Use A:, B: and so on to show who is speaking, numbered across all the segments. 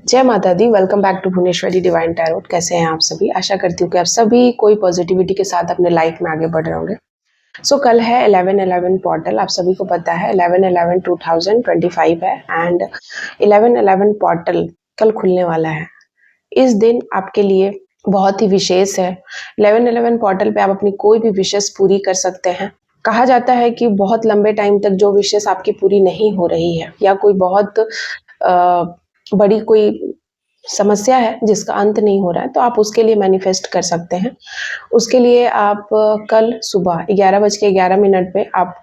A: जय माता दी। Welcome back to Bhubaneswari divine tarot. कैसे हैं आप सभी? आशा करती हूँ कि आप सभी कोई पॉजिटिविटी के साथ अपने लाइफ में आगे बढ़ रहे होंगे। कल है 11/11 पोर्टल। आप सभी को पता है 11/11/2025 है एंड 11/11 पोर्टल कल खुलने वाला है। इस दिन आपके लिए बहुत ही विशेष है। 11/11 पोर्टल पे आप अपनी कोई भी विशेष पूरी कर सकते हैं। कहा जाता है कि बहुत लंबे टाइम तक जो विशेष आपकी पूरी नहीं हो रही है या कोई बहुत बड़ी कोई समस्या है जिसका अंत नहीं हो रहा है, तो आप उसके लिए मैनिफेस्ट कर सकते हैं। उसके लिए आप कल सुबह 11:11 पे आप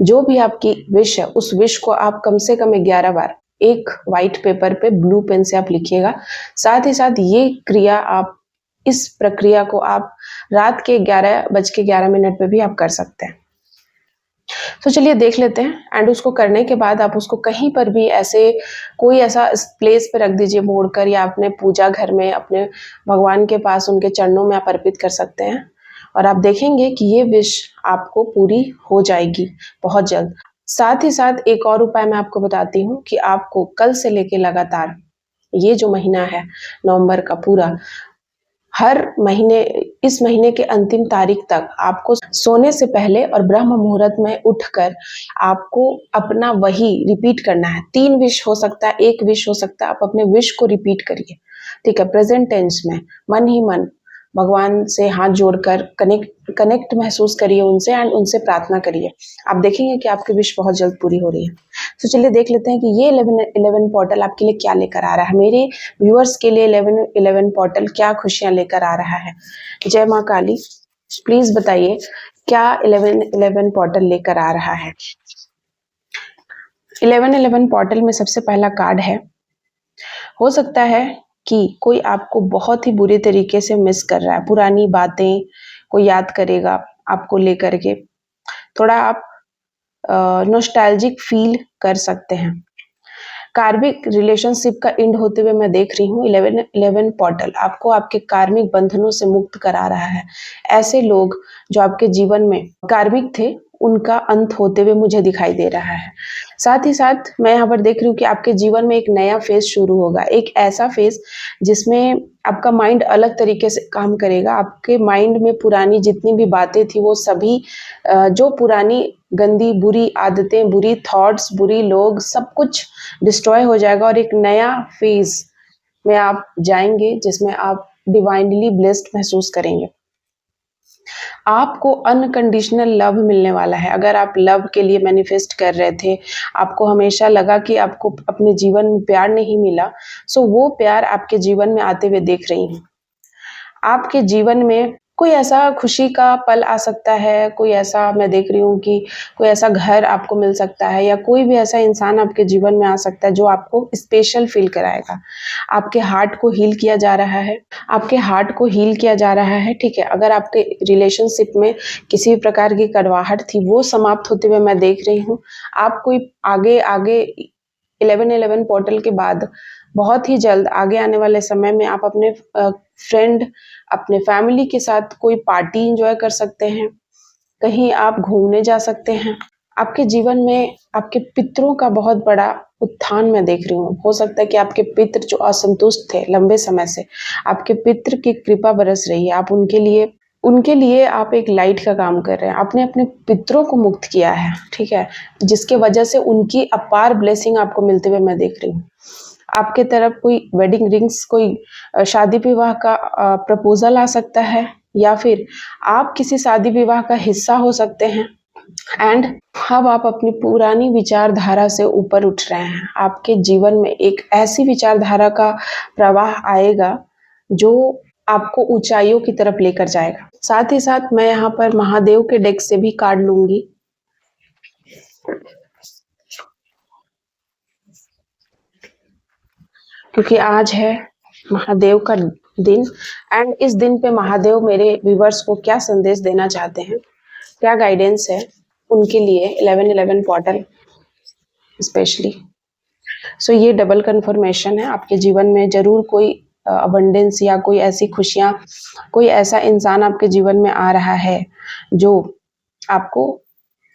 A: जो भी आपकी विश है उस विश को आप कम से कम 11 बार एक वाइट पेपर पे ब्लू पेन से आप लिखिएगा। साथ ही साथ ये क्रिया आप इस प्रक्रिया को आप रात के 11:11 पे भी आप कर सकते हैं। तो चलिए देख लेते हैं। एंड उसको करने के बाद आप उसको कहीं पर भी ऐसे कोई ऐसा प्लेस पे रख दीजिए मोड़कर, या अपने पूजा घर में अपने भगवान के पास उनके चरणों में आप अर्पित कर सकते हैं। और आप देखेंगे कि ये विश आपको पूरी हो जाएगी बहुत जल्द। साथ ही साथ एक और उपाय मैं आपको बताती हूँ कि आपको कल से लेके लगातार ये जो महीना है नवंबर का पूरा, हर महीने इस महीने के अंतिम तारीख तक आपको सोने से पहले और ब्रह्म मुहूर्त में उठकर आपको अपना वही रिपीट करना है। 3 विश हो सकता है, 1 विश हो सकता है। आप अपने विश को रिपीट करिए, ठीक है, प्रेजेंट टेंस में मन ही मन भगवान से हाथ जोड़कर कनेक्ट महसूस करिए उनसे एंड उनसे प्रार्थना करिए। आप देखेंगे कि आपकी विश बहुत जल्द पूरी हो रही है। तो चलिए देख लेते हैं कि ये 11/11 पोर्टल आपके लिए क्या लेकर आ रहा है। मेरे व्यूअर्स के लिए 11/11 पोर्टल क्या खुशियां लेकर आ रहा है। जय माँ काली, प्लीज बताइए क्या 11/11 पोर्टल लेकर आ रहा है। 11/11 पोर्टल में सबसे पहला कार्ड है, हो सकता है कि कोई आपको बहुत ही बुरे तरीके से मिस कर रहा है। पुरानी बातें को याद करेगा आपको लेकर के, थोड़ा आप नॉस्टैल्जिक फील कर सकते हैं। कार्मिक रिलेशनशिप का एंड होते हुए मैं देख रही हूँ। 11/11 पोर्टल आपको आपके कार्मिक बंधनों से मुक्त करा रहा है। ऐसे लोग जो आपके जीवन में कार्मिक थे उनका अंत होते हुए मुझे दिखाई दे रहा है। साथ ही साथ मैं यहाँ पर देख रही हूँ कि आपके जीवन में एक नया फेज शुरू होगा। एक ऐसा फेज जिसमें आपका माइंड अलग तरीके से काम करेगा। आपके माइंड में पुरानी जितनी भी बातें थी वो सभी जो पुरानी गंदी बुरी आदतें, बुरी थॉट्स, बुरी लोग, सब कुछ डिस्ट्रॉय हो जाएगा और एक नया फेज में आप जाएंगे जिसमें आप डिवाइनली ब्लेस्ड महसूस करेंगे। आपको अनकंडीशनल लव मिलने वाला है। अगर आप लव के लिए मैनिफेस्ट कर रहे थे, आपको हमेशा लगा कि आपको अपने जीवन में प्यार नहीं मिला, सो वो प्यार आपके जीवन में आते हुए देख रही हूँ। आपके जीवन में कोई ऐसा खुशी का पल आ सकता है, कोई ऐसा मैं देख रही हूँ कि कोई ऐसा घर आपको मिल सकता है, या कोई भी ऐसा इंसान आपके जीवन में आ सकता है जो आपको स्पेशल फील कराएगा। आपके हार्ट को हील किया जा रहा है, आपके हार्ट को हील किया जा रहा है, ठीक है। अगर आपके रिलेशनशिप में किसी भी प्रकार की कड़वाहट थी वो समाप्त होते हुए मैं देख रही हूँ। आप कोई आगे 11/11 पोर्टल के बाद बहुत ही जल्द आगे आने वाले समय में आप अपने फ्रेंड, अपने फैमिली के साथ कोई पार्टी एंजॉय कर सकते हैं, कहीं आप घूमने जा सकते हैं। आपके जीवन में आपके पितरों का बहुत बड़ा उत्थान मैं देख रही हूँ। हो सकता है कि आपके पितर जो असंतुष्ट थे लंबे समय से, आपके पितर की कृपा बरस रही है। आप उनके लिए आप एक लाइट का काम कर रहे हैं। आपने अपने पितरों को मुक्त किया है, ठीक है, जिसके वजह से उनकी अपार ब्लेसिंग आपको मिलते हुए मैं देख रही हूँ। आपके तरफ कोई वेडिंग रिंग्स, कोई शादी विवाह का प्रपोजल आ सकता है, या फिर आप किसी शादी विवाह का हिस्सा हो सकते हैं। एंड अब आप अपनी पुरानी विचारधारा से ऊपर उठ रहे हैं। आपके जीवन में एक ऐसी विचारधारा का प्रवाह आएगा जो आपको ऊंचाइयों की तरफ लेकर जाएगा। साथ ही साथ मैं यहाँ पर महादेव के डेक से भी कार्ड लूंगी। क्योंकि आज है महादेव का दिन एंड इस दिन पे महादेव मेरे व्यूवर्स को क्या संदेश देना चाहते हैं, क्या गाइडेंस है उनके लिए 11/11 पोर्टल स्पेशली। ये डबल कंफर्मेशन है। आपके जीवन में जरूर कोई अबंडेंस या कोई ऐसी खुशियां, कोई ऐसा इंसान आपके जीवन में आ रहा है जो आपको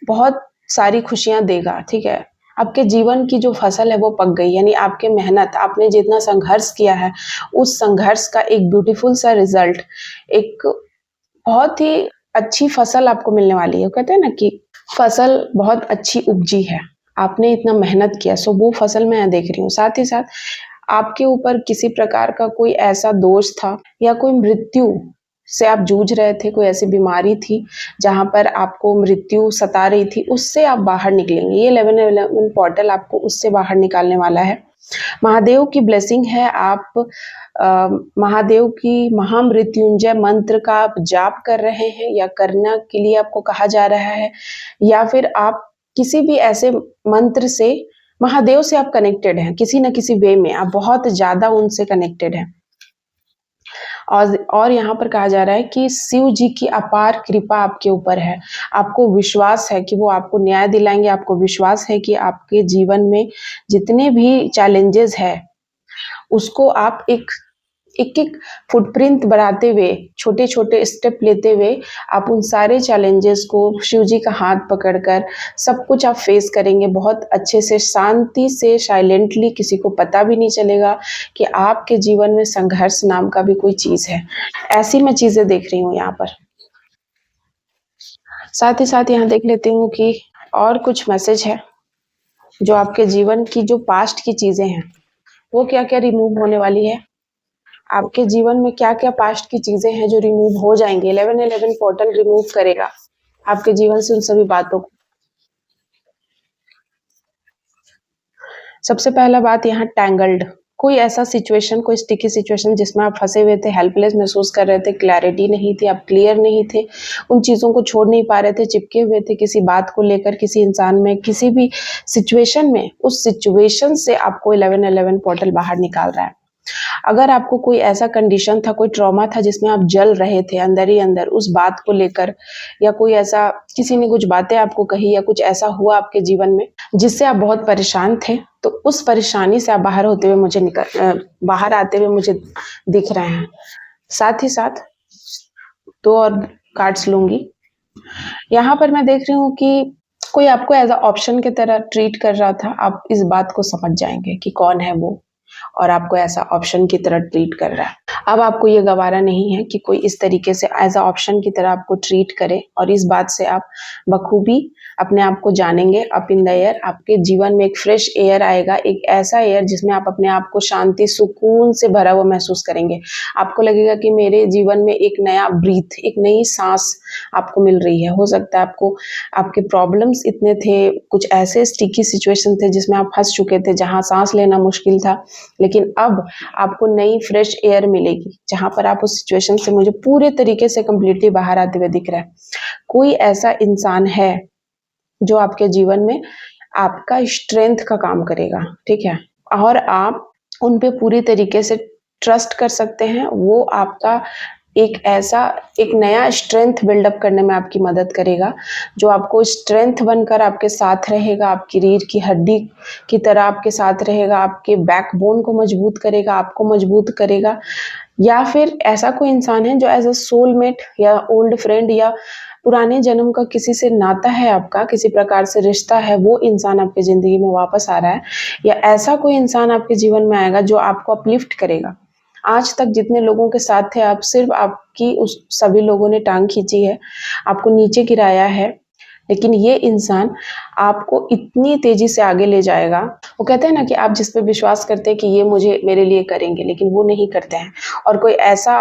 A: बहुत सारी खुशियां देगा, ठीक है। आपके जीवन की जो फसल है वो पक गई, यानी आपके मेहनत, आपने जितना संघर्ष किया है, उस संघर्ष का एक ब्यूटीफुल सा रिजल्ट, एक बहुत ही अच्छी फसल आपको मिलने वाली है। कहते हैं ना कि फसल बहुत अच्छी उपजी है, आपने इतना मेहनत किया, सो वो फसल मैं देख रही हूँ। साथ ही साथ आपके ऊपर किसी प्रकार का कोई ऐसा दोष था या कोई मृत्यु से आप जूझ रहे थे, कोई ऐसी बीमारी थी जहां पर आपको मृत्यु सता रही थी, उससे आप बाहर निकलेंगे। ये 1111 पोर्टल आपको उससे बाहर निकालने वाला है। महादेव की ब्लेसिंग है। आप महादेव की महामृत्युंजय मंत्र का आप जाप कर रहे हैं या करना के लिए आपको कहा जा रहा है, या फिर आप किसी भी ऐसे मंत्र से महादेव से आप कनेक्टेड हैं, किसी न किसी वे में आप बहुत ज्यादा उनसे कनेक्टेड हैं। और यहाँ पर कहा जा रहा है कि शिव जी की अपार कृपा आपके ऊपर है। आपको विश्वास है कि वो आपको न्याय दिलाएंगे, आपको विश्वास है कि आपके जीवन में जितने भी चैलेंजेस है उसको आप एक एक फुटप्रिंट बढ़ाते हुए, छोटे छोटे स्टेप लेते हुए आप उन सारे चैलेंजेस को शिव जी का हाथ पकड़कर सब कुछ आप फेस करेंगे बहुत अच्छे से, शांति से, साइलेंटली। किसी को पता भी नहीं चलेगा कि आपके जीवन में संघर्ष नाम का भी कोई चीज है। ऐसी मैं चीजें देख रही हूँ यहाँ पर। साथ ही साथ यहाँ देख लेती हूँ कि और कुछ मैसेज है जो आपके जीवन की जो पास्ट की चीजें हैं वो क्या क्या रिमूव होने वाली है। आपके जीवन में क्या क्या पास्ट की चीजें हैं जो रिमूव हो जाएंगे। 1111 पोर्टल रिमूव करेगा आपके जीवन से उन सभी बातों को। सबसे पहला बात यहाँ टैंगल्ड, कोई ऐसा सिचुएशन, कोई स्टिकी सिचुएशन जिसमें आप फंसे हुए थे, हेल्पलेस महसूस कर रहे थे, क्लैरिटी नहीं थी, आप क्लियर नहीं थे, उन चीज़ों को छोड़ नहीं पा रहे थे, चिपके हुए थे किसी बात को लेकर, किसी इंसान में, किसी भी सिचुएशन में। उस सिचुएशन से आपको 1111 पोर्टल बाहर निकाल रहा है। अगर आपको कोई ऐसा कंडीशन था, कोई ट्रॉमा था जिसमें आप जल रहे थे अंदर ही अंदर उस बात को लेकर, या कोई ऐसा किसी ने कुछ बातें आपको कही या कुछ ऐसा हुआ आपके जीवन में जिससे आप बहुत परेशान थे, तो उस परेशानी से आप बाहर होते हुए बाहर आते हुए मुझे दिख रहे हैं। साथ ही साथ 2 और कार्ड्स लूंगी। यहाँ पर मैं देख रही हूँ कि कोई आपको एज अ ऑप्शन की तरह ट्रीट कर रहा था। आप इस बात को समझ जाएंगे कि कौन है वो, और आपको ऐसा ऑप्शन की तरह ट्रीट कर रहा है। अब आपको ये गवारा नहीं है कि कोई इस तरीके से एज अ ऑप्शन की तरह आपको ट्रीट करे, और इस बात से आप बखूबी अपने आप को जानेंगे। अप इन द एयर आपके जीवन में एक फ्रेश एयर आएगा, एक ऐसा एयर जिसमें आप अपने आप को शांति, सुकून से भरा हुआ महसूस करेंगे। आपको लगेगा कि मेरे जीवन में एक नया ब्रीथ, एक नई सांस आपको मिल रही है। हो सकता है आपको आपके प्रॉब्लम्स इतने थे, कुछ ऐसे स्टिकी सिचुएशन थे जिसमें आप फंस चुके थे, जहां सांस लेना मुश्किल था, लेकिन अब आपको नई फ्रेश एयर मिलेगी जहां पर आप उस सिचुएशन से मुझे पूरे तरीके से कंप्लीटली बाहर आते हुए दिख रहा है। कोई ऐसा इंसान है जो आपके जीवन में आपका स्ट्रेंथ का काम करेगा, ठीक है, और आप उन पे पूरी तरीके से ट्रस्ट कर सकते हैं। वो आपका एक नया स्ट्रेंथ बिल्डअप करने में आपकी मदद करेगा, जो आपको स्ट्रेंथ बनकर आपके साथ रहेगा, आपकी रीढ़ की हड्डी की तरह आपके साथ रहेगा, आपके बैकबोन को मजबूत करेगा, आपको मजबूत करेगा। या फिर ऐसा कोई इंसान है जो एज अ सोलमेट या ओल्ड फ्रेंड या पुराने जन्म का किसी से नाता है, आपका किसी प्रकार से रिश्ता है, वो इंसान आपकी जिंदगी में वापस आ रहा है। या ऐसा कोई इंसान आपके जीवन में आएगा जो आपको अपलिफ्ट करेगा। आज तक जितने लोगों के साथ थे आप, सिर्फ आपकी उस सभी लोगों ने टांग खींची है, आपको नीचे गिराया है, लेकिन ये इंसान आपको इतनी तेजी से आगे ले जाएगा। वो कहते हैं ना कि आप जिस पे विश्वास करते हैं कि ये मेरे लिए करेंगे, लेकिन वो नहीं करते हैं। और कोई ऐसा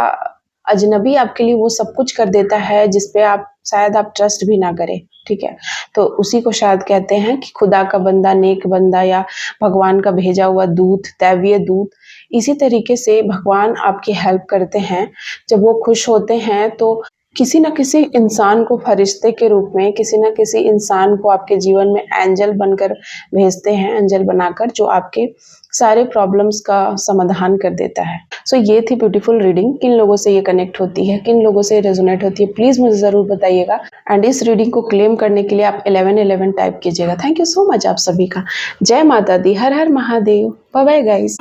A: अजनबी आपके लिए वो सब कुछ कर देता है जिसपे आप शायद आप ट्रस्ट भी ना करें, ठीक है। तो उसी को शायद कहते हैं कि खुदा का बंदा, नेक बंदा, या भगवान का भेजा हुआ दूत, दैवीय दूत। इसी तरीके से भगवान आपकी हेल्प करते हैं। जब वो खुश होते हैं तो किसी न किसी इंसान को फरिश्ते के रूप में, किसी न किसी इंसान को आपके जीवन में एंजल बनकर भेजते हैं, एंजल बनाकर, जो आपके सारे प्रॉब्लम्स का समाधान कर देता है। सो ये थी ब्यूटीफुल रीडिंग। किन लोगों से ये कनेक्ट होती है, किन लोगों से रेजोनेट होती है, प्लीज मुझे जरूर बताइएगा। एंड इस रीडिंग को क्लेम करने के लिए आप 1111 टाइप कीजिएगा। थैंक यू सो मच आप सभी का। जय माता दी, हर हर महादेव, बाय बाय गाइस।